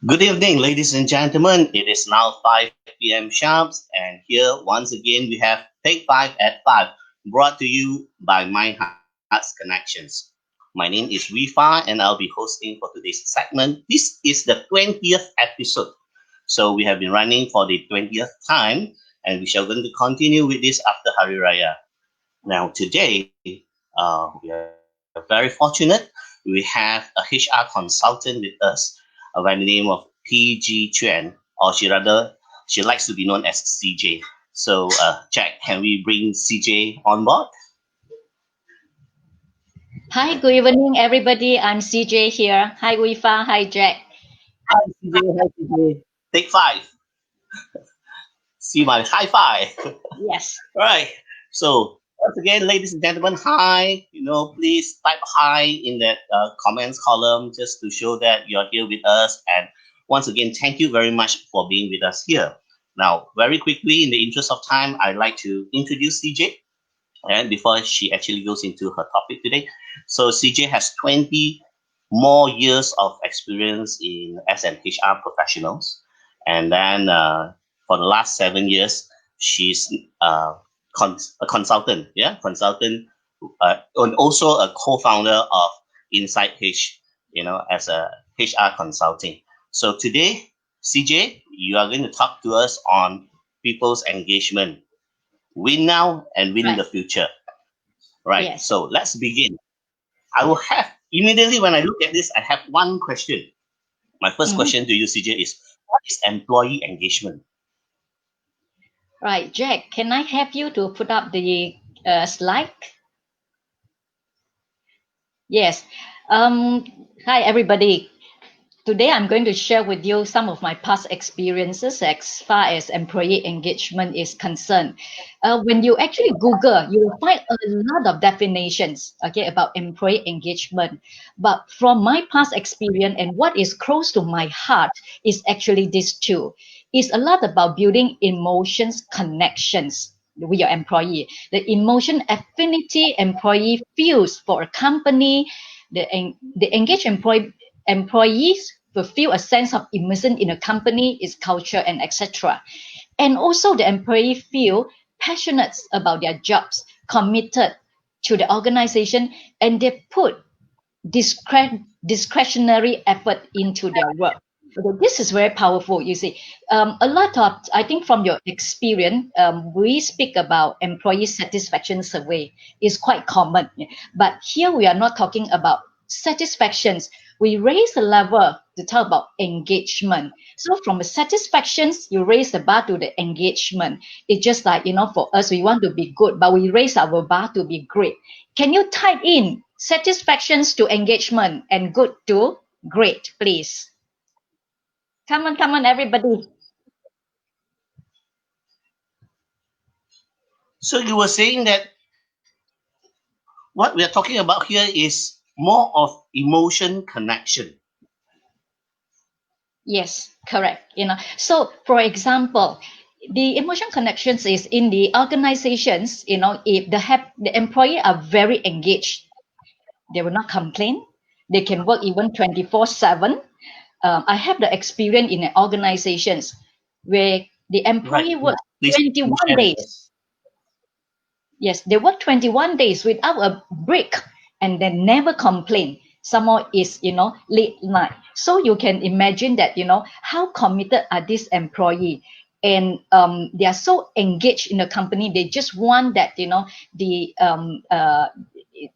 Good evening, ladies and gentlemen. It is now 5 p.m. sharps, and here once again we have Take 5 at 5, brought to you by My Heart's Connections. My name is Rifa, and I'll be hosting for today's segment. This is the 20th episode, so we have been running for the 20th time, and we shall going to continue with this after Hari Raya. Now, today, we are very fortunate. We have a HR consultant with us by the name of PG Chuan, or she likes to be known as CJ. So, Jack, can we bring CJ on board? Hi, good evening, everybody. I'm CJ here. Hi, Wifa. Hi, Jack. Hi, CJ. Hi, CJ. Take five. See my high five. Yes. All right. So once again, ladies and gentlemen, hi. Please type hi in that comments column just to show that you're here with us. And once again, thank you very much for being with us here. Now, very quickly, in the interest of time, I'd like to introduce CJ. And before she actually goes into her topic today, so CJ has 20 more years of experience in S&HR professionals, and then for the last 7 years, she's a consultant, consultant, and also a co-founder of InsightH, as a HR consulting. So today, CJ, you are going to talk to us on people's engagement, win now and win in Right. the future. Right. Yes. So let's begin. I will have immediately when I look at this, I have one question. My first Mhm. question to you, CJ, is what is employee engagement? Right, Jack, can I have you to put up the slide? Yes. Hi, everybody. Today, I'm going to share with you some of my past experiences as far as employee engagement is concerned. When you actually Google, you will find a lot of definitions, okay, about employee engagement. But from my past experience and what is close to my heart is actually this two. It's a lot about building emotions, connections with your employee. The emotion affinity employee feels for a company, the engaged employees will feel a sense of immersion in a company, its culture, and etc. And also the employee feel passionate about their jobs, committed to the organization, and they put discretionary effort into their work. Okay, this is very powerful. You see, a lot of I think from your experience, we speak about employee satisfaction survey is quite common, but here we are not talking about satisfactions. We raise the level to talk about engagement. So from the satisfactions, you raise the bar to the engagement. It's just like for us, we want to be good, but we raise our bar to be great. Can you type in satisfactions to engagement and good to great, please? Come on, everybody. So you were saying that what we are talking about here is more of emotion connection. Yes, correct. So for example, the emotion connections is in the organizations. If the employee are very engaged, they will not complain. They can work even 24/7. I have the experience in organizations where the Right. employee works Please do 21 share with days us. Yes, they work 21 days without a break and then never complain. Some more is, late night. So you can imagine that, how committed are these employee, and they are so engaged in the company. They just want that,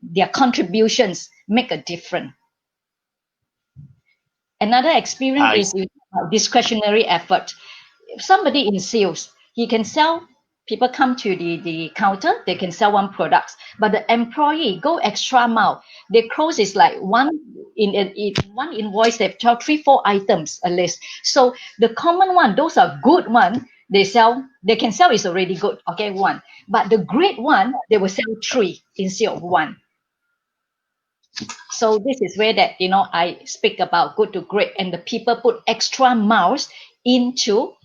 their contributions make a difference. Another experience I is discretionary effort. If somebody in sales, he can sell, people come to the counter, they can sell one product, but the employee go extra mile. They close is like in one invoice, they have three, four items at least. So the common one, those are good one, they can sell is already good, okay, one. But the great one, they will sell three instead of one. So this is where that I speak about good to great, and the people put extra miles into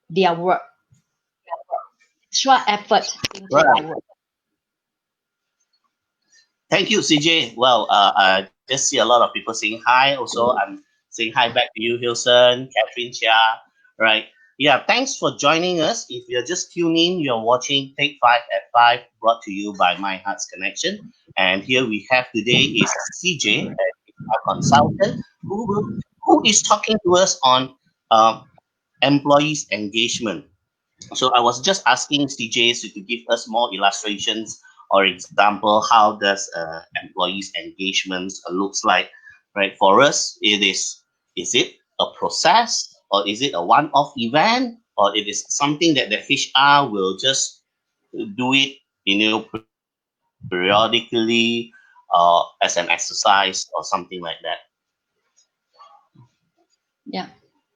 their work, extra effort into their right. work. Thank you, CJ. Well, I just see a lot of people saying hi. Also, I'm saying hi back to you, Hilson, Catherine Chia, right? Yeah, thanks for joining us. If you're just tuning in, you're watching Take 5 at 5, brought to you by My Heart's Connection. And here we have today is CJ, a consultant who is talking to us on um, employees engagement. So I was just asking CJ to give us more illustrations or example how does employees engagement looks like, right? For us, is it a process or is it a one-off event or it is something that the HR will just do it, periodically as an exercise or something like that. Yeah.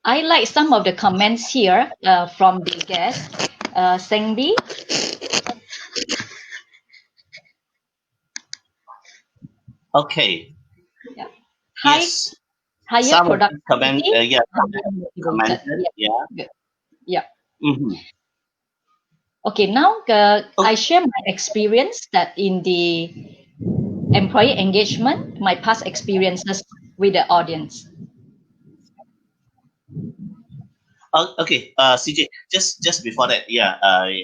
I like some of the comments here from the guest, Sengbi. Okay. Yeah. High, Yes. higher Some of these comment, productivity, yeah, higher motivated. commented, Yeah. yeah. Good. Yeah. Mm-hmm. Okay. Now I Okay. share my experience that in the employee engagement, my past experiences with the audience. Okay, CJ, just before that, yeah, I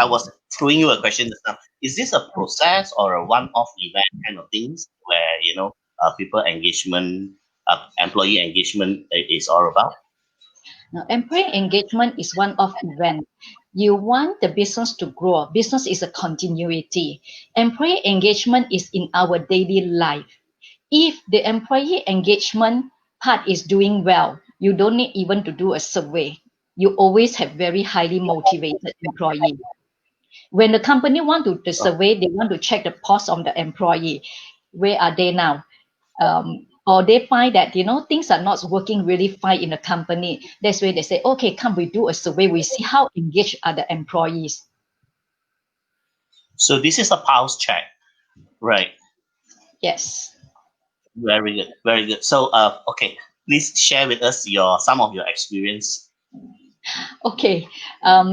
was throwing you a question just now. Is this a process or a one-off event kind of things where people engagement, employee engagement is all about? Now, employee engagement is one of event. You want the business to grow. Business is a continuity. Employee engagement is in our daily life. If the employee engagement part is doing well, you don't need even to do a survey. You always have very highly motivated employee. When the company want to the Oh, survey, they want to check the pulse of the employee. Where are they now? Or they find that things are not working really fine in the company. That's where they say, okay, come we do a survey. We see how engaged are the employees. so this is a pulse check, right? Yes. Very good, very good. So, okay, please share with us your some of your experience. Okay,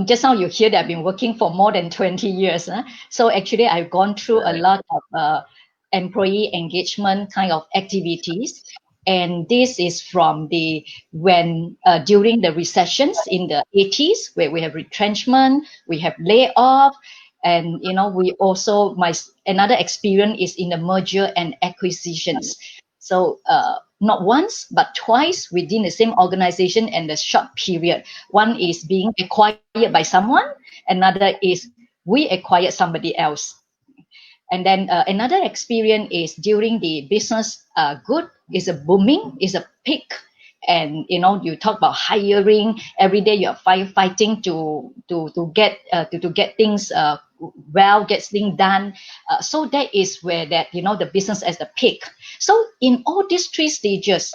just now you hear that I've been working for more than 20 years. Huh? So actually, I've gone through a Right. lot of employee engagement kind of activities. And this is from the when during the recessions in the 80s, where we have retrenchment, we have layoff, and we also another experience is in the merger and acquisitions. So not once but twice within the same organization and the short period. One is being acquired by someone, another is we acquired somebody else. And then another experience is during the business good is a booming, is a peak. And you talk about hiring every day. You are fighting to get things get things done. So that is where that the business as the peak. So in all these three stages,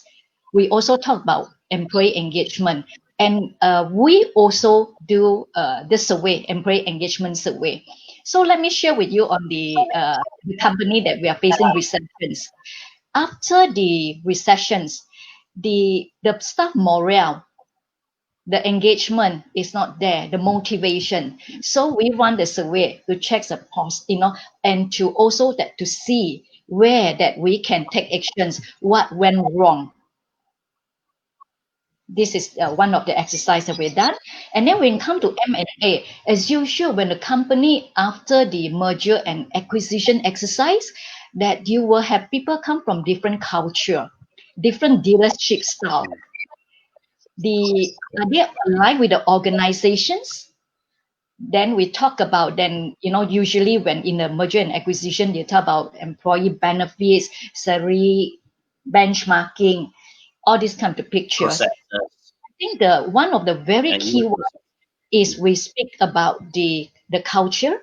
we also talk about employee engagement, and we also do the survey, employee engagement survey. So let me share with you on the company that we are facing recessions. After the recessions, the staff morale, the engagement is not there, the motivation. So we run the survey to check the pulse, and to also that to see where that we can take actions, what went wrong. This is one of the exercise that we've done. And then when it come to M&A, as usual, when the company after the merger and acquisition exercise, that you will have people come from different culture, different dealership style. Are they aligned with the organizations? Then we talk about, then usually when in a merger and acquisition, they talk about employee benefits, salary, benchmarking, all these kind of pictures. Processes Think the one of the very and key new one is we speak about the culture,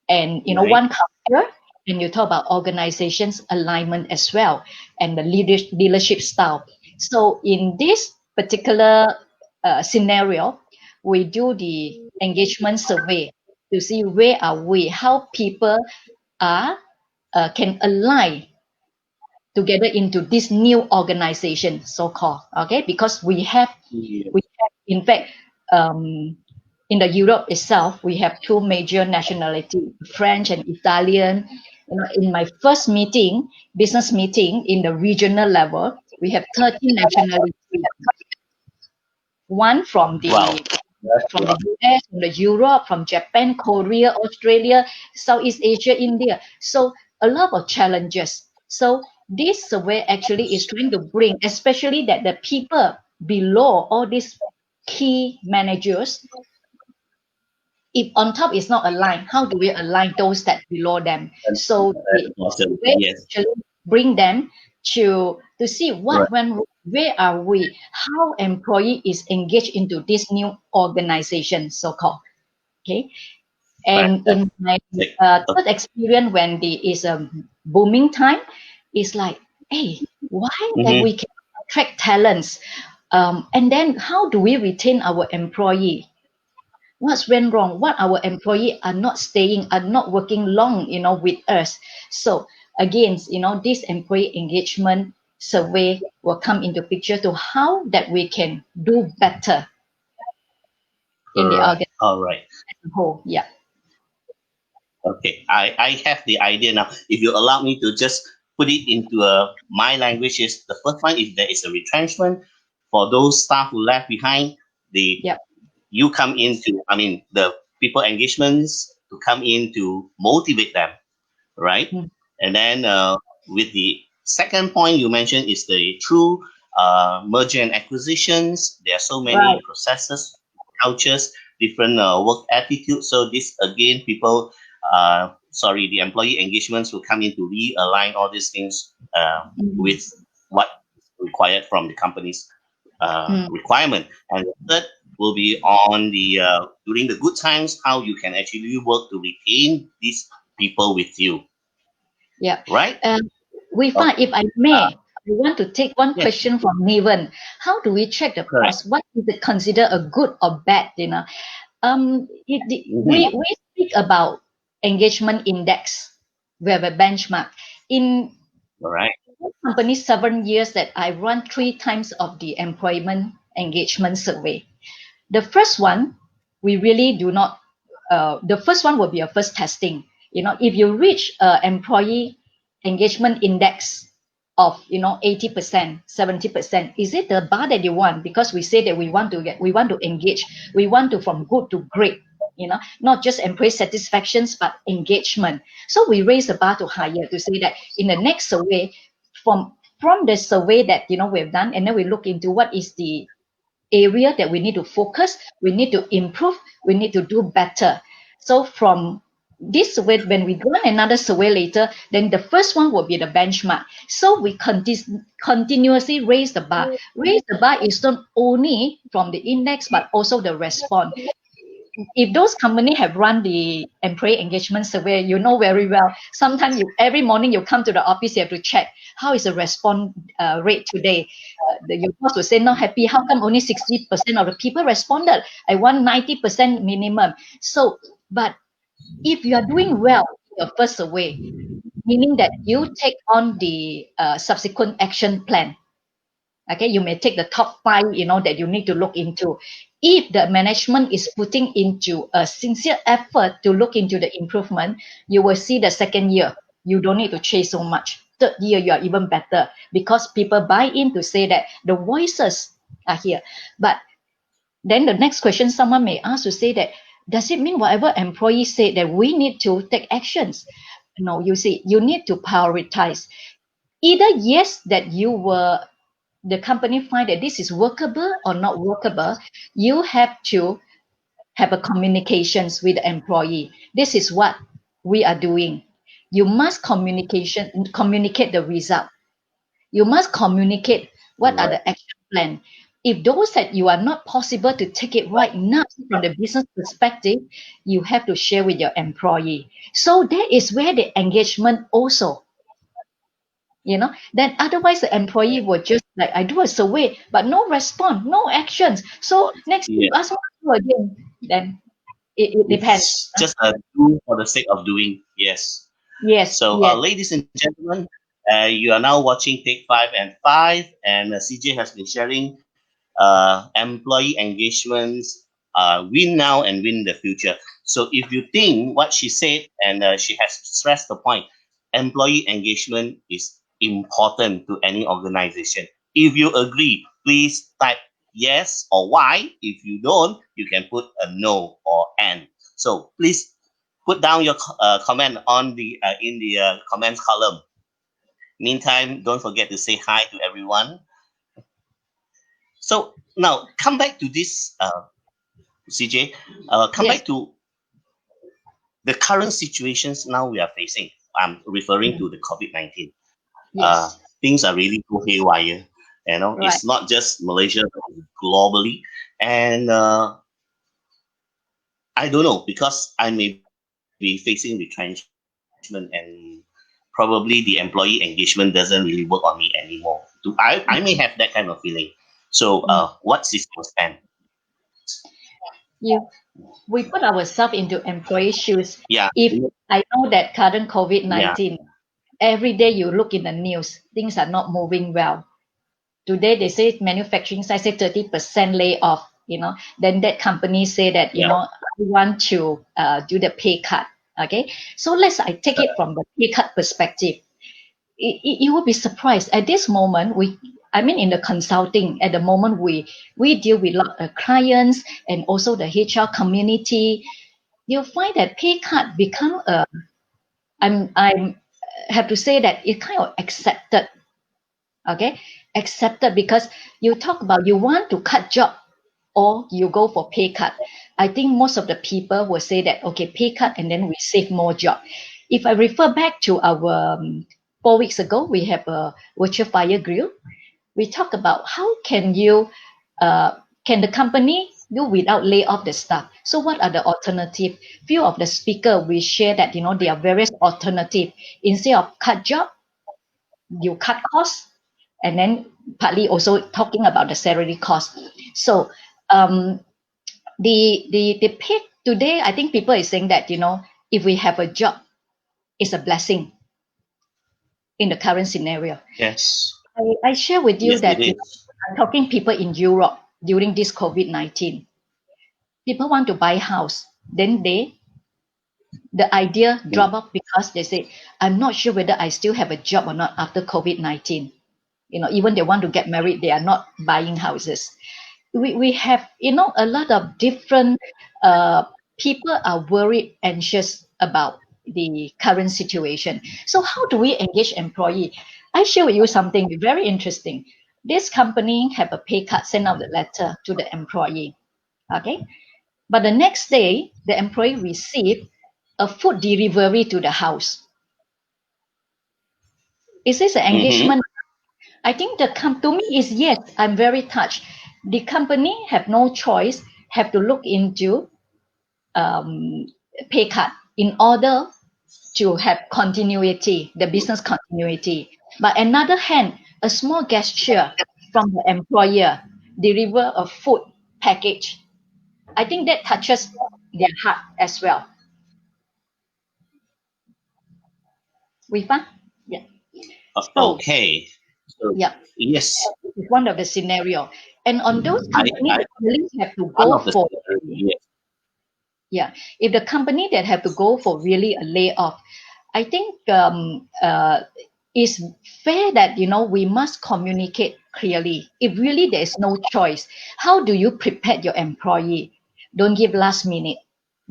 and right? one culture, and you talk about organizations alignment as well, and the leadership style. So in this particular scenario, we do the engagement survey to see where are we, how people are can align together into this new organization, so called. Okay, because Yeah. in fact, um, in the Europe itself, we have two major nationality, French and Italian. In my first meeting, business meeting in the regional level, We have 13 nationalities. One Wow. That's a from the lot. US, from the Europe, from Japan, Korea, Australia, Southeast Asia, India. So a lot of challenges. So this survey actually is trying to bring, especially that the people below all these key managers, if on top is not aligned, how do we align those that below them? So the Awesome. way Yes. actually bring them to see Right. what when where are we, how employee is engaged into this new organization, so called. Okay, and in my Fantastic. third experience, when the is a booming time, it's like, hey, why that Mm-hmm. we can attract talents, and then how do we retain our employee? What's went wrong? What our employee are not staying, are not working long, with us? So again, this employee engagement survey will come into picture to how that we can do better in the Right. organization All right. as a whole. Yeah. Okay. I have the idea now. If you allow me to just put it into my language, is the first one is there is a retrenchment for those staff who left behind. The Yep. you come into, I mean, the people engagements to come in to motivate them, right? Mm. And then with the second point you mentioned is the true merger and acquisitions. There are so many Right. processes, cultures, different work attitudes. So this again, people, sorry, the employee engagements will come in to realign all these things Mm. with what is required from the company's Mm. requirement. And the third will be on the during the good times, how you can actually work to retain these people with you, Yeah. right? We Okay. find, if I may, I want to take one Yes, question from Niven. How do we check the correct. pause? What is it considered a good or bad? Mm-hmm. We speak about engagement index. We have a benchmark. In All right. company 7 years that I run 3 times of the employment engagement survey. The first one, we really do not, the first one will be a first testing. If you reach employee engagement index of, 80%, 70%, is it the bar that you want? Because we say that we want to engage, we want to from good to great, not just employee satisfactions, but engagement. So we raise the bar to higher to say that in the next survey, from from the survey that we've done, and then we look into what is the area that we need to focus, we need to improve, we need to do better. So from this survey, when we run another survey later, then the first one will be the benchmark. So we continuously raise the bar. Raise the bar is not only from the index, but also the response. If those companies have run the employee engagement survey, you know very well. Sometimes every morning you come to the office, you have to check how is the response rate today. Your boss will say not happy. How come only 60% of the people responded? I want 90% minimum. So, but if you are doing well in your first survey, meaning that you take on the subsequent action plan. Okay, you may take the top five, that you need to look into. If the management is putting into a sincere effort to look into the improvement, you will see the second year you don't need to chase so much. Third year you are even better because people buy in to say that the voices are here. But then the next question someone may ask to say that, does it mean whatever employee say that we need to take actions? No, you see, you need to prioritize. Either yes, that you were the company find that this is workable or not workable, you have to have a communications with the employee. This is what we are doing. You must communicate the result. You must communicate what are Right. the action plan. If those that you are not possible to take it right now from the business perspective, you have to share with your employee. So that is where the engagement also, then otherwise the employee will just like, I do a survey but no response, no actions, so next thing you Yeah. ask me to do again, then it depends. It's just a do for the sake of doing. Yes. Yes, So, yes. ladies and gentlemen, you are now watching Take 5 and 5, and CJ has been sharing employee engagements, win now and win the future. So if you think what she said, and she has stressed the point, employee engagement is important to any organization. If you agree, please type yes or Y. If you don't, you can put a no or N. So please put down your comment on the in the comments column. Meantime, don't forget to say hi to everyone. So now come back to this, CJ. Come Yes, back to the current situations now we are facing. I'm referring to the COVID-19. yes, Things are really go haywire. right. It's not just Malaysia, but globally. And I don't know because I may be facing retrenchment and probably the employee engagement doesn't really work on me anymore. I may have that kind of feeling. So, Mm. what's your stand? You, we put ourselves into employee shoes. Yeah, If I know that current yeah, COVID-19, every day you look in the news, things are not moving well. Today they say manufacturing side say 30% lay off, then that company say that, yeah, I want to do the pay cut. Okay. So I take it from the pay cut perspective. You will be surprised at this moment. I mean, in the consulting, at the moment, we deal with lot of clients and also the HR community. You'll find that pay cut become I'm have to say that it kind of accepted. Okay, accepted because you talk about you want to cut job or you go for pay cut. I think most of the people will say that, okay, pay cut and then we save more job. If I refer back to our 4 weeks ago, we have a virtual fire grill. We talk about how uh, can the company do without lay off the staff. So what are the alternative? Few of the speaker we share that there are various alternative. Instead of cut job, you cut costs, and then partly also talking about the salary cost. So um, the pay today, I think people is saying that if we have a job, it's a blessing in the current scenario. yes, I share with you yes, it that is. I'm talking people in Europe during this COVID-19. People want to buy house, then the idea Mm. drop off because they say, I'm not sure whether I still have a job or not after COVID-19. Even they want to get married, they are not buying houses. We have a lot of different uh, people are worried, anxious about the current situation. So how do we engage employee? I share with you something very interesting. This company have a pay cut, send out the letter to the employee. Okay, but the next day the employee receive a food delivery to the house. Is this an Mm-hmm. engagement? I think to me is yes. I'm very touched. The company have no choice, have to look into um, pay cut in order to have continuity, the business continuity. But another hand, a small gesture from the employer, deliver a food package. I think that touches their heart as well. Rifa? Yeah. So Okay. So yeah, yes, this is one of the scenario. And on those companies I that really have to one go of the for yes. yeah, if the company that have to go for really a layoff, I think it's fair that we must communicate clearly. If really there is no choice, how do you prepare your employee? Don't give last minute.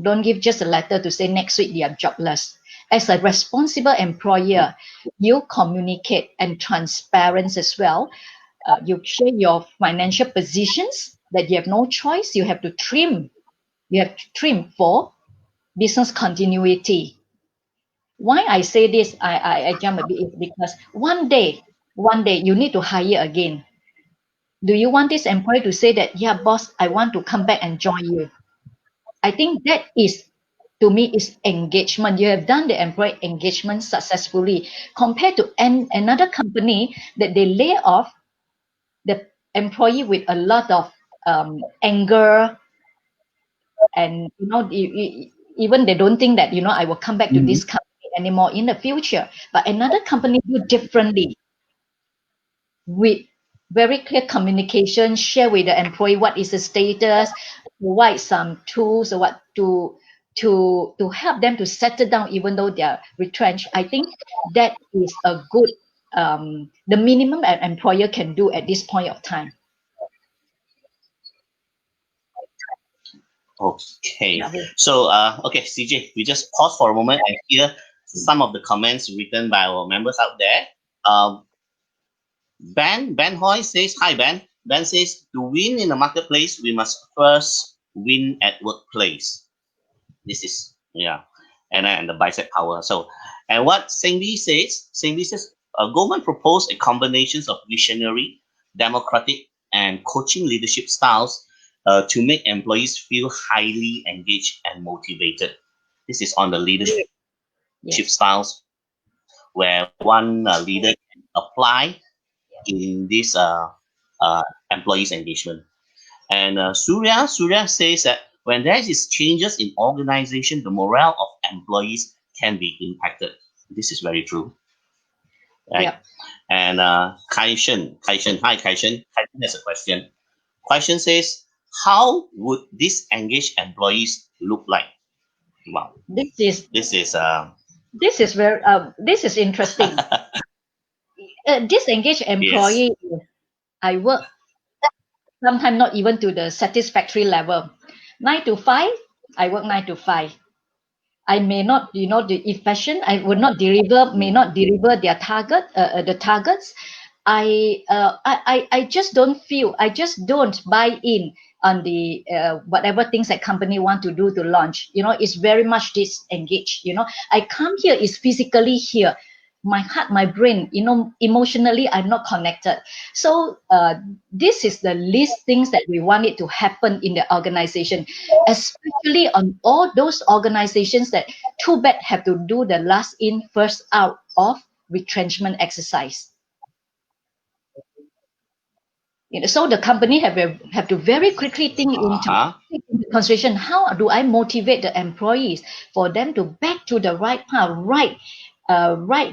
Don't give just a letter to say next week they are jobless. As a responsible employer, you communicate and transparent as well. You share your financial positions that you have no choice. You have to trim. You have to trim for business continuity. Why I say this, I jump a bit is because one day you need to hire again. Do you want this employee to say that, yeah, boss, I want to come back and join you? I think that is, to me, is engagement. You have done the employee engagement successfully compared to another company that they lay off the employee with a lot of anger, and even they don't think that I will come back to Mhm. this company anymore in the future. But another company do differently with very clear communication, share with the employee what is the status, provide some tools or what to help them to settle down even though they are retrenched. I think that is a good the minimum an employer can do at this point of time. Okay. So, okay, CJ, we just pause for a moment and hear some of the comments written by our members out there. Ben Hoy says, hi, Ben. Ben says, to win in the marketplace, we must first win at workplace. This is, yeah, and the bicep power. So, and what Sengvi says, Goldman proposed a combination of visionary, democratic, and coaching leadership styles to make employees feel highly engaged and motivated. This is on the leadership Yes. styles where one leader can apply in this employees engagement. And Surya says that when there is changes in organization, the morale of employees can be impacted. This is very true, right? Yep. And Kaishen, hi Kaishen has a question. Question says, how would these engaged employees look like? Wow, This is very this is interesting. Disengaged yes, employee, I work sometimes not even to the satisfactory level. 9 to 5, I work 9 to 5. I may not, the efficient. I would not deliver, may not deliver their the targets. I just don't feel. I just don't buy in on the whatever things that company want to do to launch. It's very much disengaged. I come here is physically here. My heart, my brain, emotionally, I'm not connected. So this is the least things that we want it to happen in the organization, especially on all those organizations that too bad have to do the last in first out of retrenchment exercise. So the company have to very quickly think take into consideration, how do I motivate the employees for them to back to the right path, right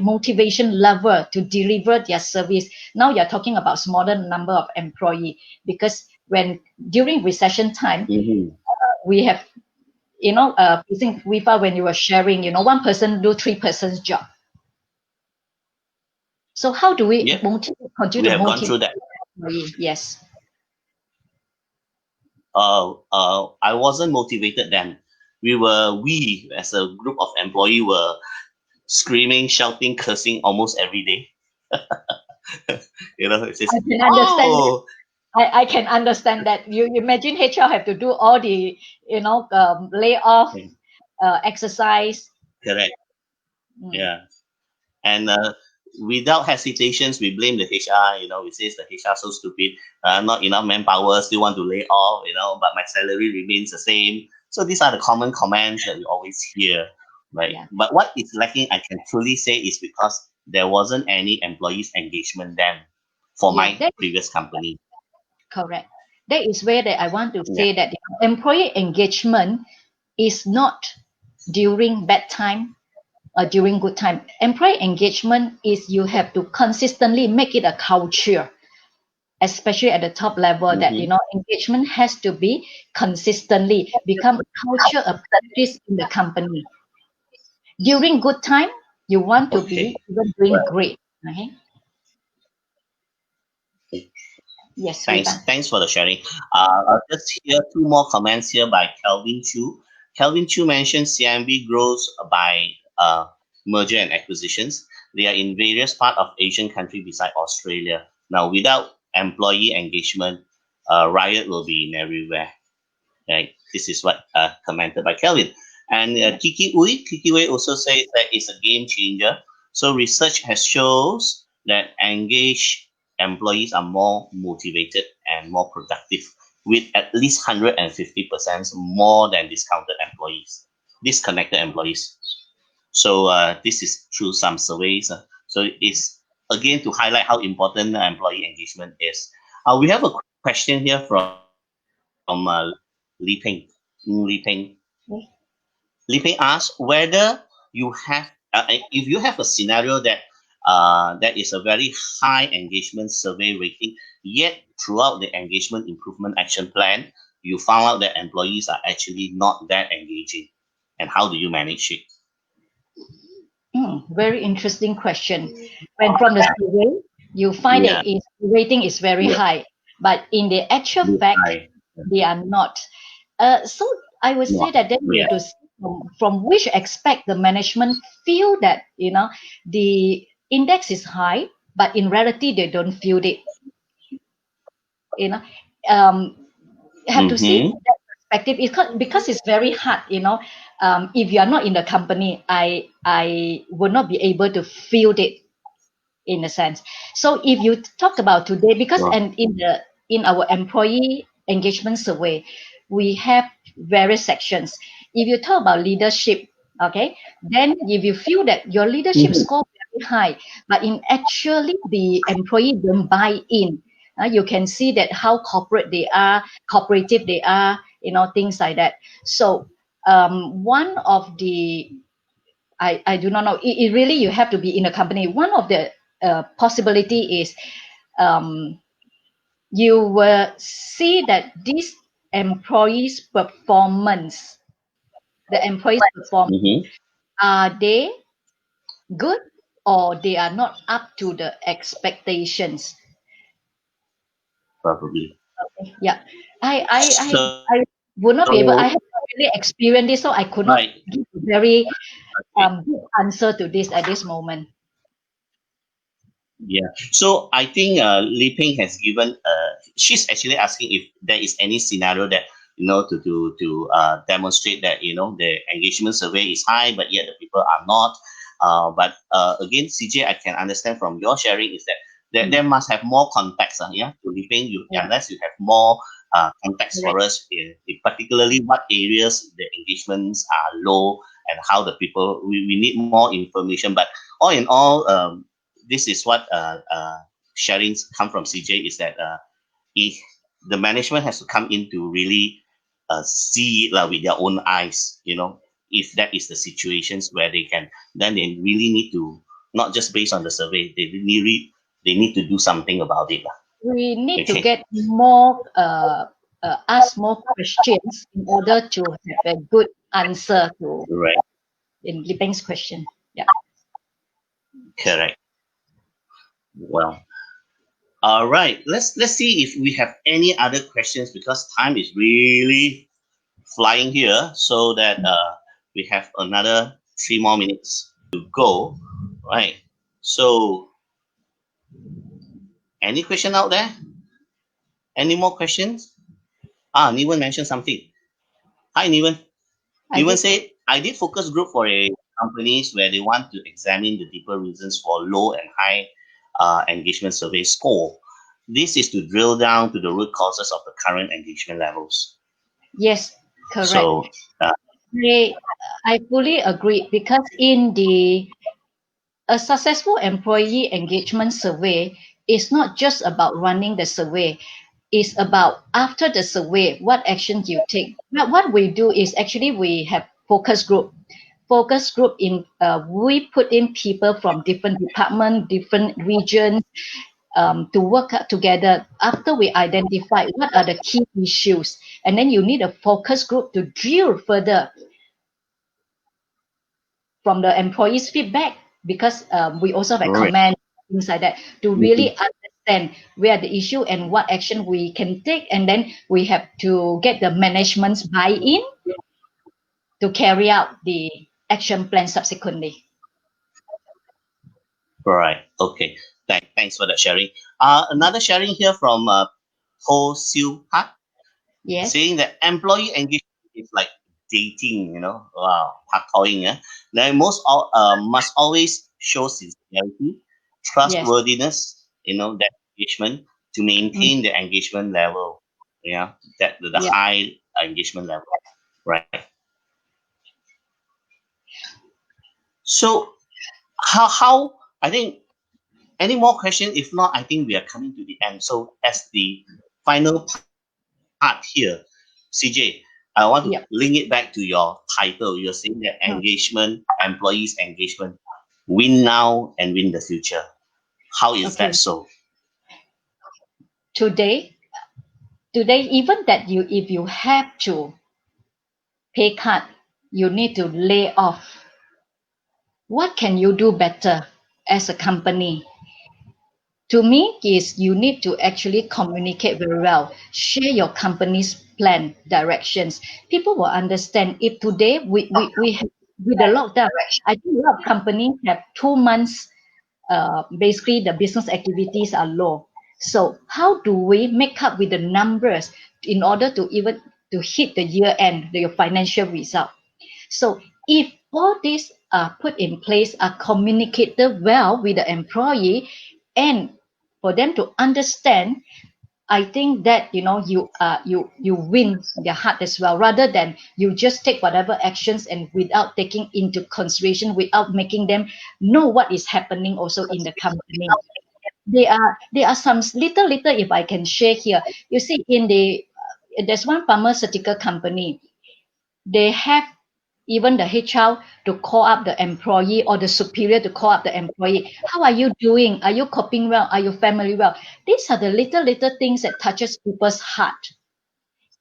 motivation level to deliver their service. Now you're talking about smaller number of employee, because when during recession time, we have, using WIFA, when you were sharing, one person do 3 persons job. So how do we continue to gone through motivate that. employee? Yes. I wasn't motivated then. We as a group of employee were screaming, shouting, cursing almost every day. It says, I can understand that. I can understand that. You imagine HR have to do all the, layoff, exercise. Correct. Yeah. And without hesitations, we blame the HR. We say the HR so stupid, not enough manpower, still want to lay off, but my salary remains the same. So these are the common comments that we always hear, right? Yeah. But what is lacking, I can truly say, is because there wasn't any employees engagement then for my previous company. Correct. That is where that I want to say that employee engagement is not during bad time or during good time. Employee engagement is you have to consistently make it a culture, especially at the top level, that engagement has to be consistently become a culture, a practice in the company. During good time, you want to be even doing great. Okay? Yes, Viva. Thanks for the sharing. I'll just hear two more comments here by Kelvin Chu. Kelvin Chu mentioned CIMB grows by merger and acquisitions. They are in various parts of Asian country beside Australia. Now, without employee engagement, riot will be in everywhere. Right? This is what commented by Kelvin. And Kiki Ui also says that it's a game changer. So research has shows that engaged employees are more motivated and more productive, with at least 150% more than disconnected employees. So this is through some surveys. So it's again to highlight how important employee engagement is. We have a question here from Li Peng. Li Peng asks whether you have, if you have a scenario that is a very high engagement survey rating, yet throughout the engagement improvement action plan, you found out that employees are actually not that engaging, and how do you manage it? Very interesting question. When from the survey, you find Yeah, that its rating is very yeah, high, but in the actual bit fact, high. they are not. So I would say No, that then we yeah. have to see from which aspect the management feel that the index is high, but in reality they don't feel it. You know, um, have to see Mm-hmm. that perspective because it's very hard. If you are not in the company, I would not be able to feel it in a sense. So if you talk about today, because Well, and in our employee engagement survey, we have various sections. If you talk about leadership, okay, then if you feel that your leadership mhm. score very high, but in actually the employee don't buy in, you can see that how cooperative they are, things like that. So one of the I do not know. It really you have to be in a company. One of the possibility is um, you will see that these employees' performance, the employees' performance, Mm-hmm. are they good or they are not up to the expectations? Probably. Yeah, I I I So, I would not be able. I have not really experienced this, so I could not right. give a very Okay. good answer to this at this moment. Yeah. So I think Li Ping has given. She's actually asking if there is any scenario that to demonstrate that the engagement survey is high, but yet the people are not. But again, CJ, I can understand from your sharing is that there Mm, must have more context. Yeah. To Li Ping, yeah, unless you have more context for correct. us, particularly what areas the engagements are low and how the people we need more information. But all in all, this is what sharings come from CJ is that if the management has to come in to really see it with their own eyes, if that is the situations where they can, then they really need to not just based on the survey, they need to do something about it lah. We need to Okay, get more ask more questions in order to have a good answer to right, in Lipeng's question. Yeah. correct. Well, all right. Let's see if we have any other questions because time is really flying here so that we have another 3 more minutes to go. Right. So, any question out there? Any more questions? Niwan mentioned something. Hi, Niwan. I Niwan did. said, I did focus group for a companies where they want to examine the deeper reasons for low and high engagement survey score. This is to drill down to the root causes of the current engagement levels. Yes, correct. So, uh, I, I fully agree because in the a successful employee engagement survey is not just about running the survey. It's about after the survey, what actions you take. Now, what we do is actually we have focus group in we put in people from different department, different regions, to work out together after we identify what are the key issues, and then you need a focus group to drill further from the employees feedback, because we also have a right. comment, things like that, to Mhm. really understand where the issue and what action we can take, and then we have to get the management's buy-in to carry out the action plan subsequently. Right. Okay. Thanks for that sharing. Another sharing here from Ho Siu Ha Yes, saying that employee engagement is like dating, wow, toying, yeah. They must always show sincerity, yes, trustworthiness, that engagement to mm, maintain the engagement level, yeah, that the yeah. high engagement level, right? So how I think any more question? If not, I think we are coming to the end. So as the final part here, CJ, I want to Yep. link it back to your title. You're saying that Mm. engagement, employees engagement, win now and win the future. How is that Okay. so? Today, even that you if you have to pay cut, you need to lay off what can you do better as a company? To me is you need to actually communicate very well, share your company's plan directions. People will understand. If today we have, with the lockdown, I think a lot of companies have 2 months, basically the business activities are low. So how do we make up with the numbers in order to even to hit the year end, your financial result? So if all these are put in place, are communicated well with the employee, and for them to understand, I think that you win their heart as well, rather than you just take whatever actions and without taking into consideration, without making them know what is happening also in the company. There are some little, if I can share here. You see, in the there's one pharmaceutical company. They have even the HR to call up the employee, or the superior to call up the employee. How are you doing? Are you coping well? Are your family well? These are the little things that touches people's heart.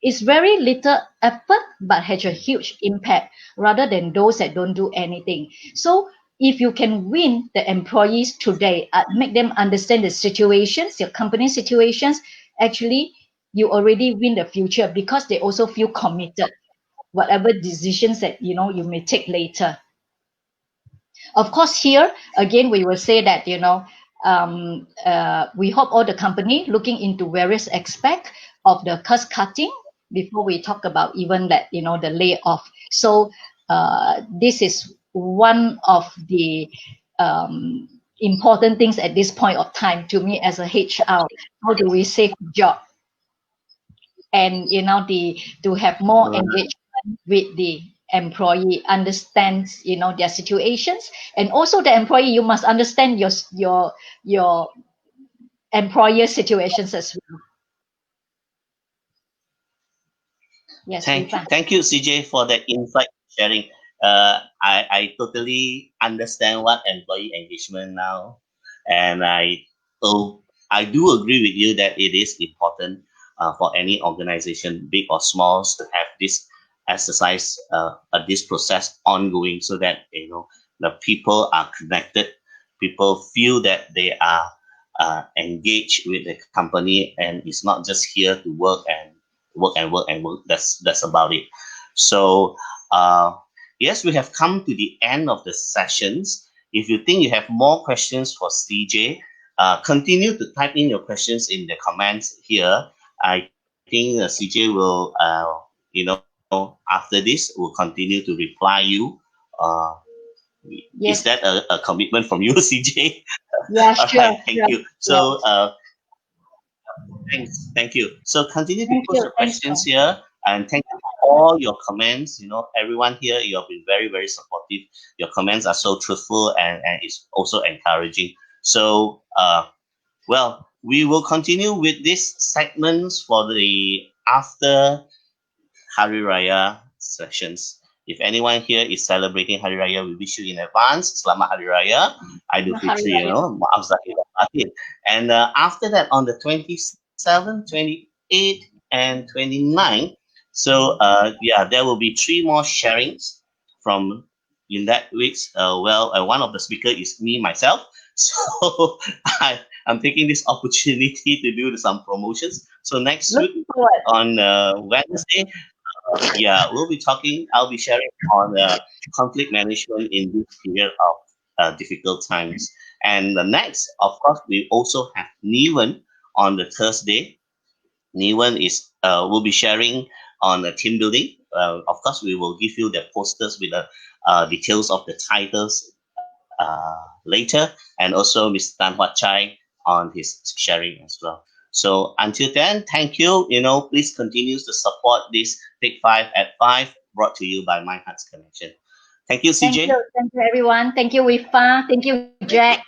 It's very little effort, but has a huge impact, rather than those that don't do anything. So if you can win the employees today, make them understand the situations, your company situations, actually you already win the future, because they also feel committed whatever decisions that you may take later. Of course, here again we will say that we hope all the company looking into various aspects of the cost cutting before we talk about even that the layoff. So this is one of the important things at this point of time to me as a HR. How do we save job, and the to have more engagement with the employee, understands their situations, and also the employee, you must understand your employer situations as well. Yes, Viva. Thank you, CJ, for that insight sharing. I totally understand what employee engagement now, and I do agree with you that it is important for any organization, big or small, to have this exercise, this process ongoing, so that the people are connected, people feel that they are engaged with the company, and it's not just here to work and work and work and work. That's about it. So yes, we have come to the end of the sessions. If you think you have more questions for CJ, continue to type in your questions in the comments here. I think CJ will, after this, will continue to reply you. Uh, is that Yes. a commitment from you, CJ? Yeah, All sure, right, thank sure. you. So Yes. thank you. So continue to Thank post you. your Thanks questions for. here, and thank you for all your comments. Everyone here, you have been very, very supportive. Your comments are so truthful, and it's also encouraging. So, we will continue with these segments for the after Hari Raya sessions. If anyone here is celebrating Hari Raya, we wish you in advance. Selamat Hari Raya. Idul Hari Fitri, Raya. Maaf Zahir dan Batin. And after that, on the 27th, 28th, and 29th, so there will be three more sharings from in that week's. One of the speaker is me, myself. So I'm taking this opportunity to do some promotions. So next week Looking forward. on Wednesday, we'll be talking. I'll be sharing on conflict management in this period of difficult times. And the next, of course, we also have Neven on the Thursday. Neven is will be sharing on team building. Of course, we will give you the posters with the details of the titles later, and also Mr. Tan Huat Chai on his sharing as well. So until then, thank you. Please continue to support this Take 5 at 5, brought to you by My Heart's Connection. Thank you, Thank you. CJ. Thank you, everyone. Thank you, Wifa. Thank you, Thank Jack.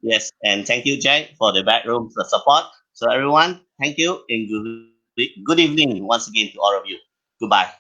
you. Yes, and thank you, Jack, for the backroom support. So everyone, thank you, and good evening once again to all of you. Goodbye.